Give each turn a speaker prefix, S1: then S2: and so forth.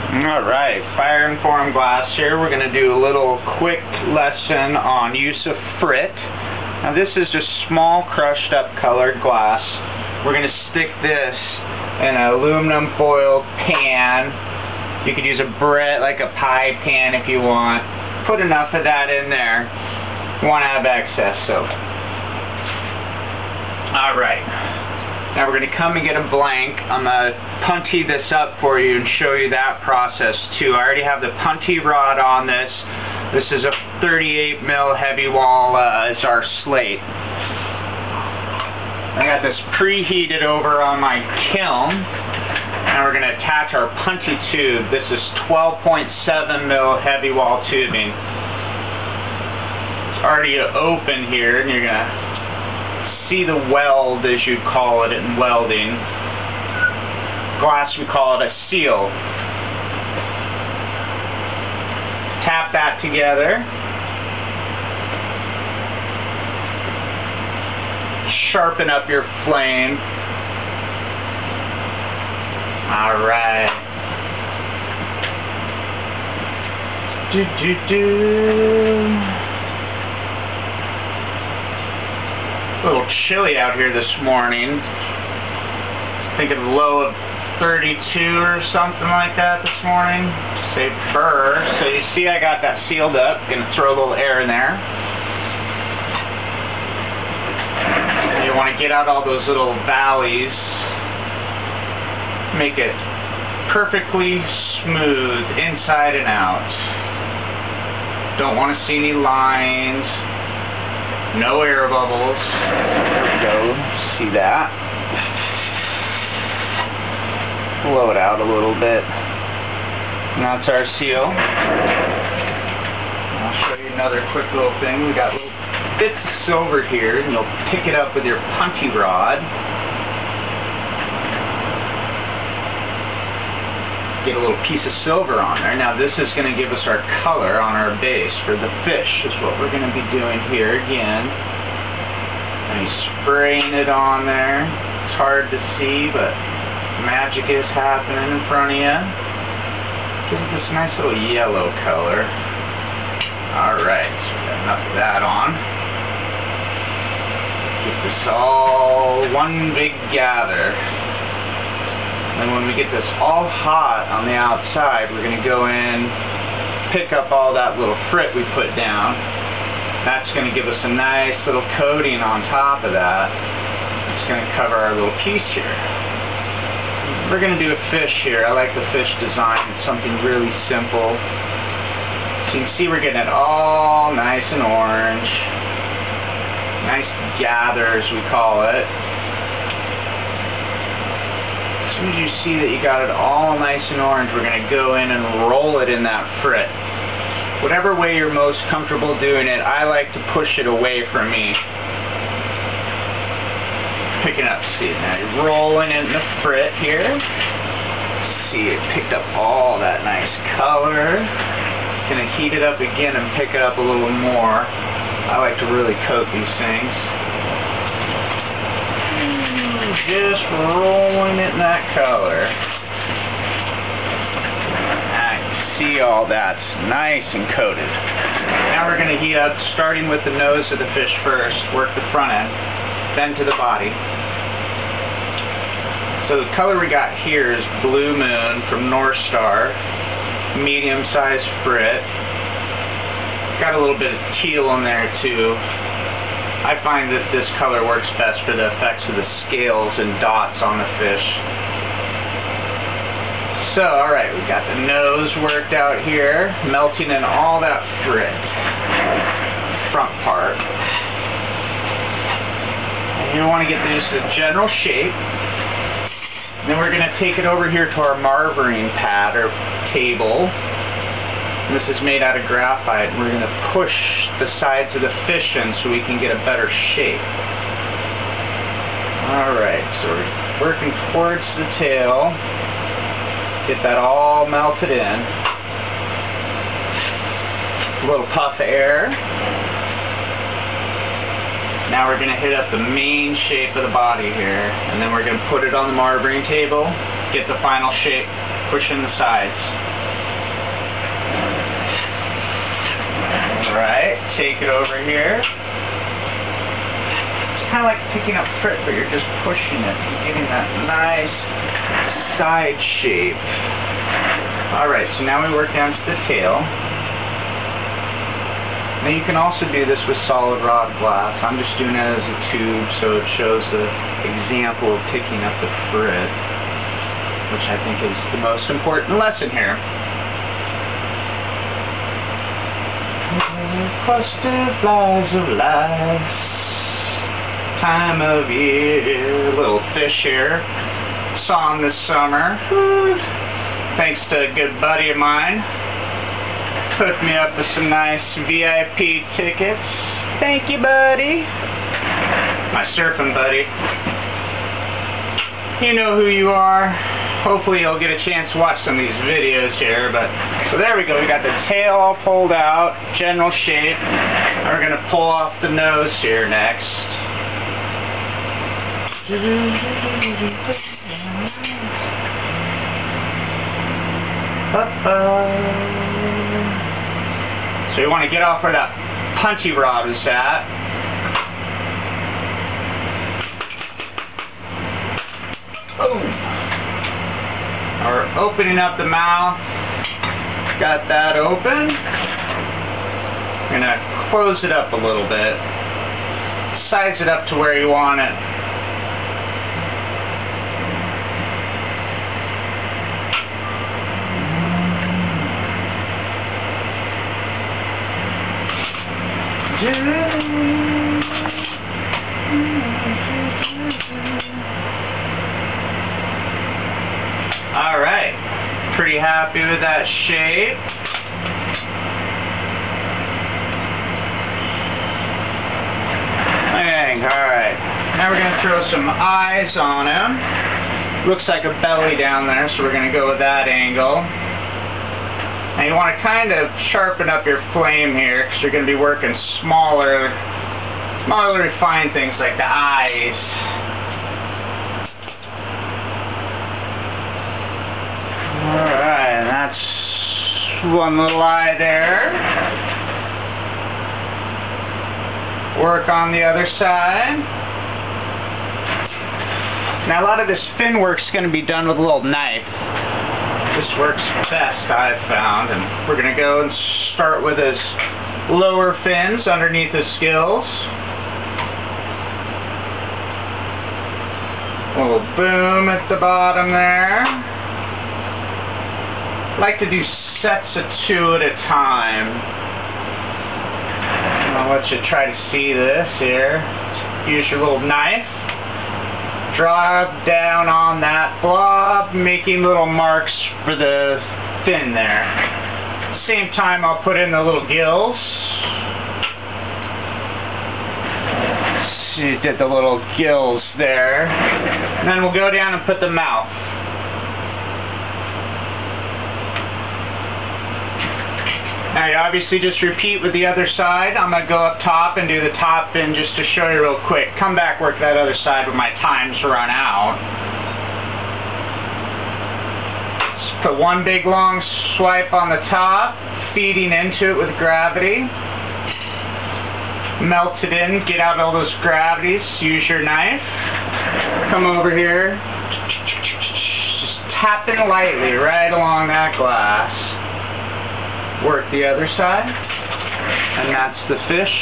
S1: Alright, fire informed glass here. We're going to do a little quick lesson on use of frit. Now this is just small crushed up colored glass. We're going to stick this in an aluminum foil pan. You could use a bread, like a pie pan if you want. Put enough of that in there. You want to have excess, so. Alright. Now we're going to come and get a blank. I'm going to punty this up for you and show you that process too. I already have the punty rod on this. This is a 38 mil heavy wall. It's our slate. I got this preheated over on my kiln. And we're going to attach our punty tube. This is 12.7 mil heavy wall tubing. It's already open here, and you're going to see the weld, as you call it in welding. Glass, we call it a seal. Tap that together. Sharpen up your flame. Alright. A little chilly out here this morning. I think a low of 32 or something like that this morning. Say fur. So you see I got that sealed up. Gonna throw a little air in there. You want to get out all those little valleys. Make it perfectly smooth inside and out. Don't want to see any lines. No air bubbles. There we go. See that? Blow it out a little bit. And that's our seal. I'll show you another quick little thing. We got little bits of silver here, and you'll pick it up with your punty rod. Get a little piece of silver on there. Now this is going to give us our color on our base for the fish, is what we're going to be doing here again. And he's spraying it on there. It's hard to see, but magic is happening in front of you. Gives it this nice little yellow color. Alright, so we got enough of that on. Get this all one big gather. And when we get this all hot on the outside, we're going to go in, pick up all that little frit we put down. That's going to give us a nice little coating on top of that. It's going to cover our little piece here. We're going to do a fish here. I like the fish design. It's something really simple. So you can see we're getting it all nice and orange. Nice gather, as we call it. As soon as you see that you got it all nice and orange, we're going to go in and roll it in that frit. Whatever way you're most comfortable doing it, I like to push it away from me. Picking up, see it now. You're rolling in the frit here. See it picked up all that nice color. Going to heat it up again and pick it up a little more. I like to really coat these things. Just rolling it in that color. I can see all that's nice and coated. Now we're going to heat up, starting with the nose of the fish first. Work the front end, then to the body. So the color we got here is Blue Moon from Northstar. Medium-sized frit. Got a little bit of teal in there too. I find that this color works best for the effects of the scales and dots on the fish. So, alright, we got the nose worked out here, melting in all that frit. Front part. And you want to get this to general shape. And then we're going to take it over here to our marvering pad or table. This is made out of graphite, and we're going to push the sides of the fish in so we can get a better shape. Alright, so we're working towards the tail. Get that all melted in. A little puff of air. Now we're going to hit up the main shape of the body here, and then we're going to put it on the marvering table, get the final shape, push in the sides. Alright, take it over here. It's kind of like picking up frit, but you're just pushing it and getting that nice side shape. Alright, so now we work down to the tail. Now you can also do this with solid rod glass. I'm just doing it as a tube so it shows the example of picking up the frit, which I think is the most important lesson here. Cluster flies of life, time of year, little fish here, saw him this summer, thanks to a good buddy of mine. Hooked me up with some nice VIP tickets. Thank you, buddy. My surfing buddy. You know who you are. Hopefully you'll get a chance to watch some of these videos here. But so there we go. We got the tail all pulled out, general shape. We're gonna pull off the nose here next. So you want to get off where that punchy rod is at. Boom. Now we're opening up the mouth. Got that open. We're going to close it up a little bit. Size it up to where you want it. Alright, pretty happy with that shape. Alright, now we're going to throw some eyes on him. Looks like a belly down there, so we're going to go with that angle. Now you want to kind of sharpen up your flame here because you're going to be working smaller refined things like the eyes. Alright, that's one little eye there. Work on the other side. Now a lot of this fin work is going to be done with a little knife. This works best, I've found, and we're going to go and start with his lower fins underneath his gills. A little boom at the bottom there. I like to do sets of 2 at a time. I'll let you try to see this here. Use your little knife. Draw down on that blob, making little marks for the fin there. Same time I'll put in the little gills. See, did the little gills there. And then we'll go down and put the mouth. Now you obviously just repeat with the other side. I'm going to go up top and do the top fin just to show you real quick. Come back, work that other side when my time's run out. Just put one big long swipe on the top, feeding into it with gravity. Melt it in, get out all those gravities, use your knife. Come over here. Just tapping lightly right along that glass. Work the other side, and that's the fish.